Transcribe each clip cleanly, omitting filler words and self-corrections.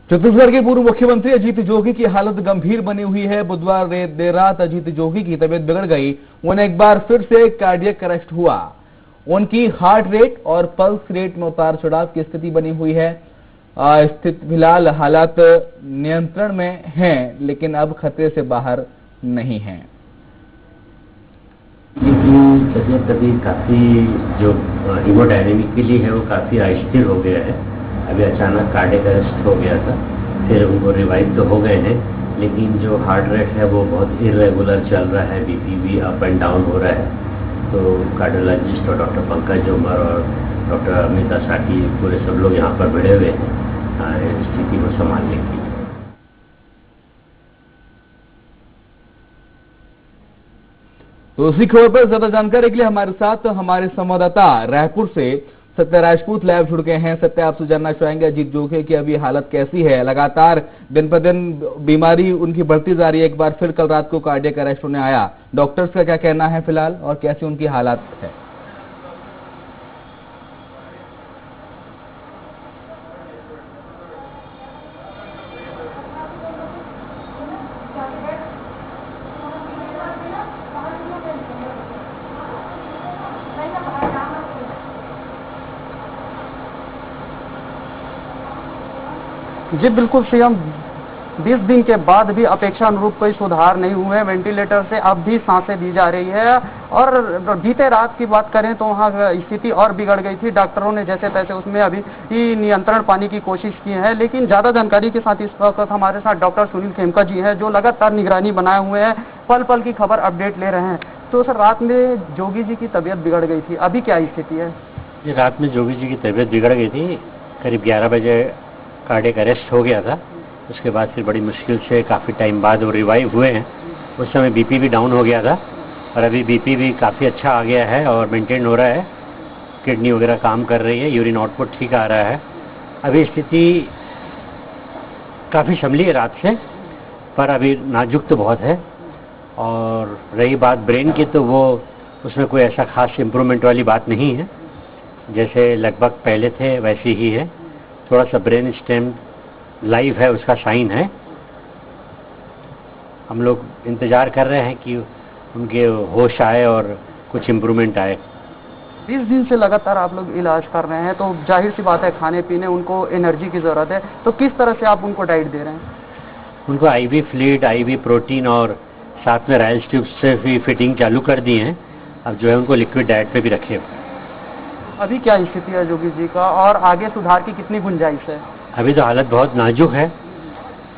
छत्तीसगढ़ के पूर्व मुख्यमंत्री अजीत जोगी की हालत गंभीर बनी हुई है। बुधवार देर रात अजीत जोगी की तबीयत बिगड़ गई। उन्हें एक बार फिर से कार्डियक अरेस्ट हुआ। उनकी हार्ट रेट और पल्स रेट में उतार चढ़ाव की स्थिति बनी हुई है। फिलहाल हालात नियंत्रण में हैं, लेकिन अब खतरे से बाहर नहीं है। तबीयत अभी काफी जो हीमोडायनेमिकली है वो काफी अस्थिर हो गया है। अभी अचानक कार्डियक अरेस्ट हो गया था, फिर उनको रिवाइव तो हो गए हैं, लेकिन जो हार्ट रेट है वो बहुत इरेगुलर चल रहा है, बीपी भी अप एंड डाउन हो रहा है। तो कार्डियोलॉजिस्ट और डॉक्टर पंकज उमर और डॉक्टर अमिता साकी पूरे सब लोग यहाँ पर भिड़े हुए हैं स्थिति को संभालने के लिए। तो उसी खबर पर ज्यादा जानकारी के लिए हमारे साथ हमारे संवाददाता रायपुर से सत्य राजपूत लाइव जुड़ गए हैं। सत्य, आपसे जानना चाहेंगे अजीत जोगी की अभी हालत कैसी है? लगातार दिन पर दिन बीमारी उनकी बढ़ती जा रही है। एक बार फिर कल रात को कार्डियक अरेस्ट होने आया। डॉक्टर्स का क्या कहना है फिलहाल और कैसी उनकी हालत है? जी बिल्कुल सीएम, 20 दिन के बाद भी अपेक्षा अनुरूप कोई सुधार नहीं हुए हैं। वेंटिलेटर से अब भी सांसें दी जा रही है और बीते रात की बात करें तो वहाँ स्थिति और बिगड़ गई थी। डॉक्टरों ने जैसे तैसे उसमें अभी नियंत्रण पाने की कोशिश की है, लेकिन ज्यादा जानकारी के साथ इस वक्त हमारे साथ डॉक्टर सुनील खेमका जी हैं, जो लगातार निगरानी बनाए हुए हैं, पल पल की खबर अपडेट ले रहे हैं। तो सर, रात में जोगी जी की तबीयत बिगड़ गई थी, अभी क्या स्थिति है? ये रात में जोगी जी की तबीयत बिगड़ गई थी, करीब 11 बजे कार्डियक अरेस्ट हो गया था। उसके बाद फिर बड़ी मुश्किल से काफ़ी टाइम बाद वो रिवाइव हुए हैं। उस समय बीपी भी डाउन हो गया था और अभी बीपी भी काफ़ी अच्छा आ गया है और मेंटेन हो रहा है। किडनी वगैरह काम कर रही है, यूरिन आउटपुट ठीक आ रहा है। अभी स्थिति काफ़ी संभली है रात से, पर अभी नाजुक तो बहुत है। और रही बात ब्रेन की, तो वो उसमें कोई ऐसा खास इम्प्रूवमेंट वाली बात नहीं है। जैसे लगभग पहले थे वैसी ही है। थोड़ा सा ब्रेन स्टेम लाइव है, उसका साइन है। हम लोग इंतजार कर रहे हैं कि उनके होश आए और कुछ इम्प्रूवमेंट आए। 20 दिन से लगातार आप लोग इलाज कर रहे हैं, तो जाहिर सी बात है खाने पीने उनको एनर्जी की ज़रूरत है, तो किस तरह से आप उनको डाइट दे रहे हैं? उनको आईवी फ्लूइड, आईवी प्रोटीन और साथ में राइल्स ट्यूब्स से भी फिटिंग चालू कर दी है। अब जो है उनको लिक्विड डाइट पे भी रखे हुए। अभी क्या स्थिति है जोगी जी का और आगे सुधार की कितनी गुंजाइश है? अभी तो हालत बहुत नाजुक है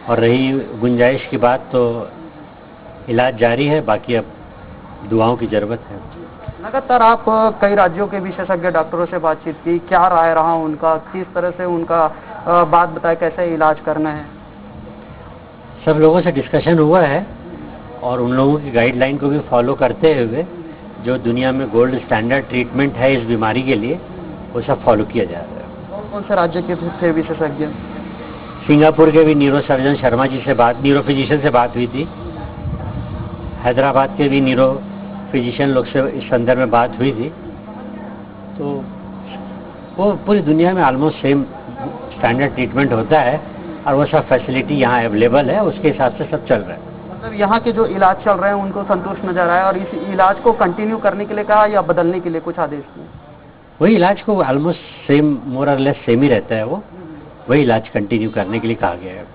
और रही गुंजाइश की बात तो इलाज जारी है, बाकी अब दुआओं की जरूरत है। लगातार आप कई राज्यों के विशेषज्ञ डॉक्टरों से बातचीत की, क्या राय रहा उनका, किस तरह से उनका बात बताया कैसे इलाज करना है? सब लोगों से डिस्कशन हुआ है और उन लोगों की गाइडलाइन को भी फॉलो करते हुए जो दुनिया में गोल्ड स्टैंडर्ड ट्रीटमेंट है इस बीमारी के लिए, वो सब फॉलो किया जा रहा है। कौन से राज्य के थे विशेषज्ञ? सिंगापुर के भी न्यूरो सर्जन शर्मा जी से न्यूरो फिजिशियन से बात हुई थी। हैदराबाद के भी न्यूरो फिजिशियन लोग से इस संदर्भ में बात हुई थी। तो वो पूरी दुनिया में ऑलमोस्ट सेम स्टैंडर्ड ट्रीटमेंट होता है और वो सब फैसिलिटी यहाँ अवेलेबल है, उसके हिसाब से सब चल रहा है। मतलब यहाँ के जो इलाज चल रहे हैं उनको संतुष्ट नजर आया और इस इलाज को कंटिन्यू करने के लिए कहा या बदलने के लिए कुछ आदेश दिए? वही इलाज को ऑलमोस्ट सेम, मोर और लेस सेम ही रहता है, वो वही इलाज कंटिन्यू करने के लिए कहा गया है।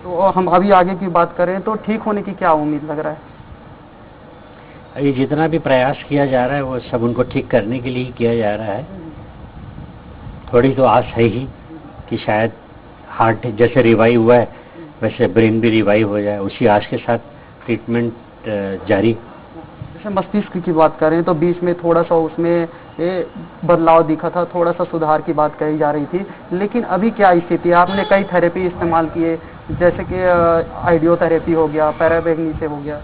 तो हम अभी आगे की बात करें तो ठीक होने की क्या उम्मीद लग रहा है? अभी जितना भी प्रयास किया जा रहा है वो सब उनको ठीक करने के लिए ही किया जा रहा है। थोड़ी तो आस है ही कि शायद हार्ट जैसे रिवाइव हुआ है वैसे ब्रेन भी रिवाइव हो जाए, उसी आस के साथ ट्रीटमेंट जारी। जैसे मस्तिष्क की बात करें तो बीच में थोड़ा सा उसमें बदलाव दिखा था, थोड़ा सा सुधार की बात कही जा रही थी, लेकिन अभी क्या स्थिति है? आपने कई थेरेपी इस्तेमाल किए, जैसे कि आइडियोथेरेपी हो गया, पैराबैग्नी से हो गया।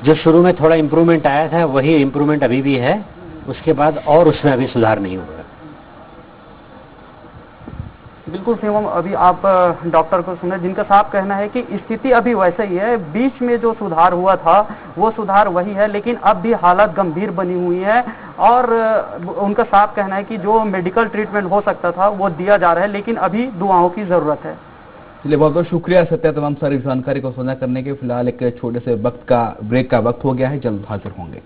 जो शुरू में थोड़ा इम्प्रूवमेंट आया था वही इम्प्रूवमेंट अभी भी है, उसके बाद और उसमें अभी सुधार नहीं हुआ। बिल्कुल शिवम, अभी आप डॉक्टर को सुने जिनका साफ कहना है कि स्थिति अभी वैसे ही है। बीच में जो सुधार हुआ था वो सुधार वही है, लेकिन अब भी हालत गंभीर बनी हुई है और उनका साफ कहना है कि जो मेडिकल ट्रीटमेंट हो सकता था वो दिया जा रहा है, लेकिन अभी दुआओं की जरूरत है। चलिए, बहुत बहुत शुक्रिया सत्या तमाम सारी जानकारी को साझा करने के। फिलहाल एक छोटे से वक्त का ब्रेक का वक्त हो गया है, जल्द हाजिर होंगे।